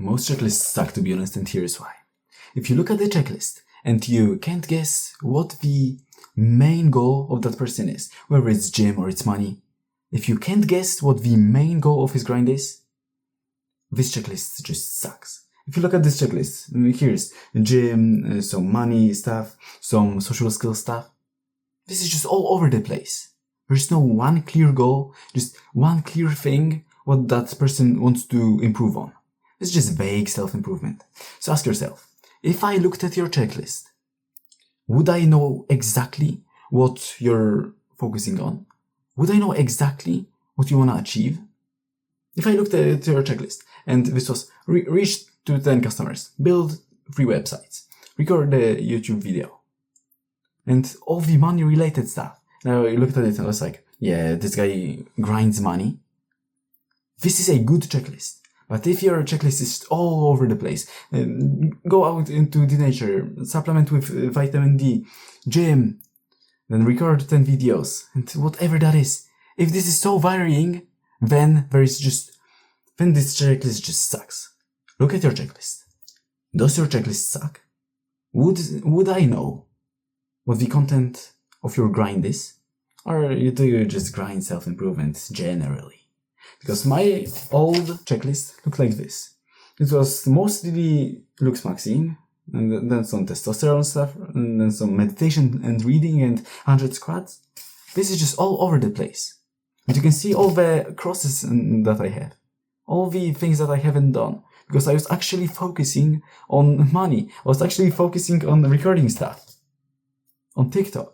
Most checklists suck, to be honest, and here's why. If you look at the checklist and you can't guess what the main goal of that person is, whether it's gym or it's money, if you can't guess what the main goal of his grind is, this checklist just sucks. If you look at this checklist, here's gym, some money stuff, some social skill stuff. This is just all over the place. There's no one clear goal, just one clear thing what that person wants to improve on. It's just vague self-improvement. So ask yourself, if I looked at your checklist, would I know exactly what you're focusing on? Would I know exactly what you want to achieve? If I looked at your checklist and this was reach to 10 customers, build 3 websites, record a YouTube video, and all the money related stuff. Now I looked at it and I was like, yeah, this guy grinds money. This is a good checklist. But if your checklist is all over the place, go out into the nature, supplement with vitamin D, gym, then record 10 videos, and whatever that is. If this is so varying, then this checklist just sucks. Look at your checklist. Does your checklist suck? Would I know what the content of your grind is? Or do you just grind self-improvement generally? Because my old checklist looked like this. It was mostly looks maxing, and then some testosterone stuff, and then some meditation and reading and 100 squats. This is just all over the place. And you can see all the crosses that I have. All the things that I haven't done. Because I was actually focusing on money. I was actually focusing on recording stuff. On TikTok.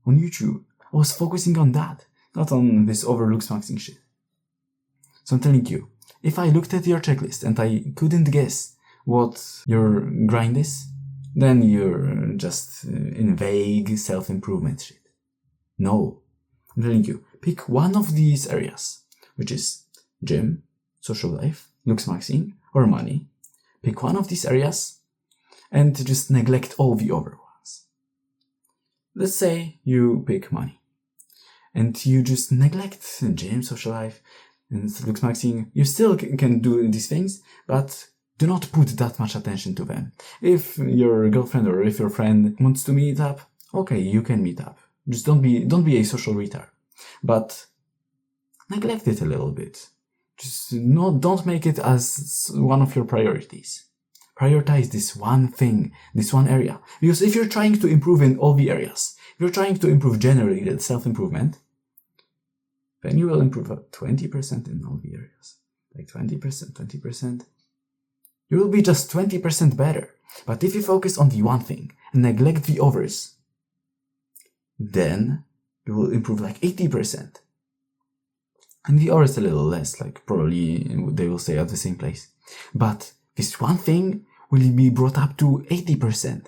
On YouTube. I was focusing on that. Not on this overlooks maxing shit. So I'm telling you, if I looked at your checklist and I couldn't guess what your grind is, then you're just in vague self-improvement shit. No. I'm telling you, pick one of these areas, which is gym, social life, looks maxing, or money. Pick one of these areas and just neglect all the other ones. Let's say you pick money and you just neglect gym, social life, and looks maxing. You still can do these things, but do not put that much attention to them. If your girlfriend or if your friend wants to meet up, okay, you can meet up. Just don't be a social retard. But neglect it a little bit. Just don't make it as one of your priorities. Prioritize this one thing, this one area. Because if you're trying to improve in all the areas, if you're trying to improve generally, that self-improvement, then you will improve at 20% in all the areas. Like 20%. You will be just 20% better. But if you focus on the one thing and neglect the others, then you will improve like 80%. And the others a little less, like probably they will stay at the same place. But this one thing will be brought up to 80%.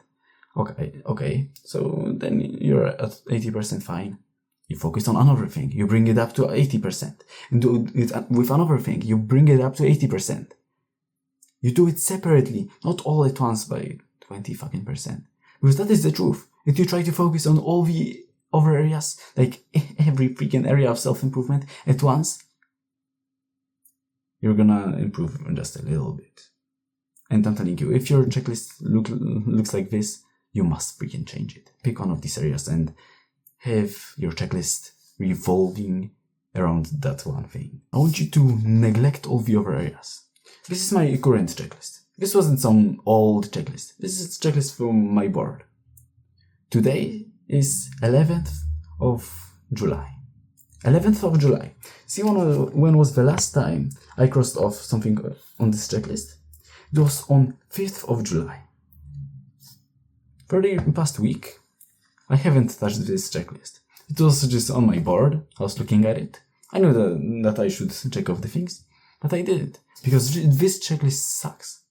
Okay, so then you're at 80% fine. You focus on another thing, you bring it up to 80%. And do it with another thing, you bring it up to 80%. You do it separately, not all at once by 20%. Because that is the truth. If you try to focus on all the other areas, like every freaking area of self-improvement at once, you're gonna improve just a little bit. And I'm telling you, if your checklist looks like this, you must freaking change it. Pick one of these areas and have your checklist revolving around that one thing. I want you to neglect all the other areas. This is my current checklist. This wasn't some old checklist. This is a checklist from my board. Today is 11th of July. 11th of July. See when was the last time I crossed off something on this checklist? It was on 5th of July. For the past week, I haven't touched this checklist. It was just on my board. I was looking at it. I knew that I should check off the things, but I didn't. Because this checklist sucks.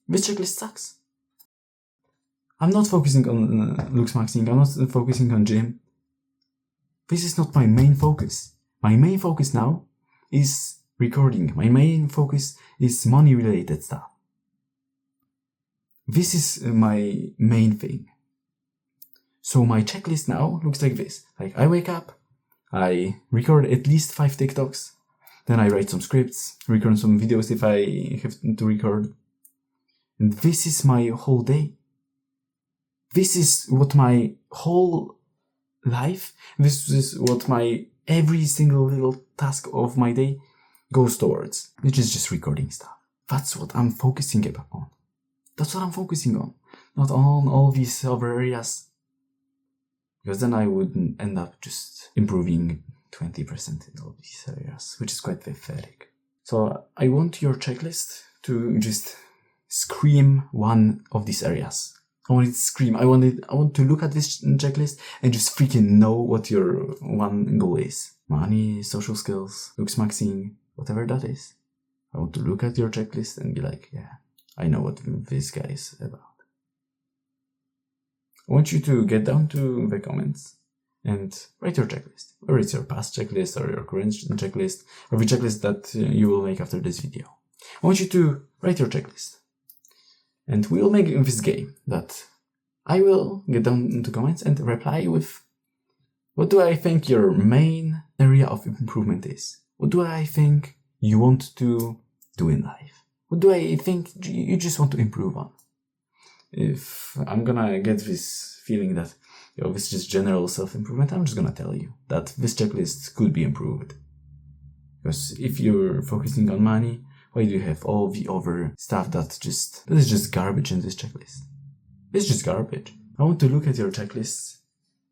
This checklist sucks. I'm not focusing on looks maxing. I'm not focusing on gym. This is not my main focus. My main focus now is recording. My main focus is money related stuff. This is my main thing. So my checklist now looks like this. Like I wake up, I record at least 5 TikToks, Then I write some scripts, record some videos if I have to record. And this is my whole day. This is what my whole life, this is what my every single little task of my day goes towards, which is just recording stuff. That's what I'm focusing upon. That's what I'm focusing on, not on all these other areas. Because then I would end up just improving 20% in all these areas, which is quite pathetic. So I want your checklist to just scream one of these areas. I want it to scream. I want to look at this checklist and just freaking know what your one goal is. Money, social skills, looks maxing, whatever that is. I want to look at your checklist and be like, yeah, I know what this guy is about. I want you to get down to the comments and write your checklist. Whether it's your past checklist or your current checklist or the checklist that you will make after this video. I want you to write your checklist. And we'll make this game that I will get down into comments and reply with what do I think your main area of improvement is? What do I think you want to do in life? What do I think you just want to improve on? If I'm gonna get this feeling that this is just general self-improvement, I'm just gonna tell you that this checklist could be improved. Because if you're focusing on money, why do you have all the other stuff that is just garbage in this checklist? It's just garbage. I want to look at your checklist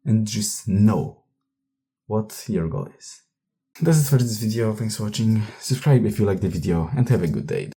and just know what your goal is. That's it for this video. Thanks for watching. Subscribe if you like the video and have a good day.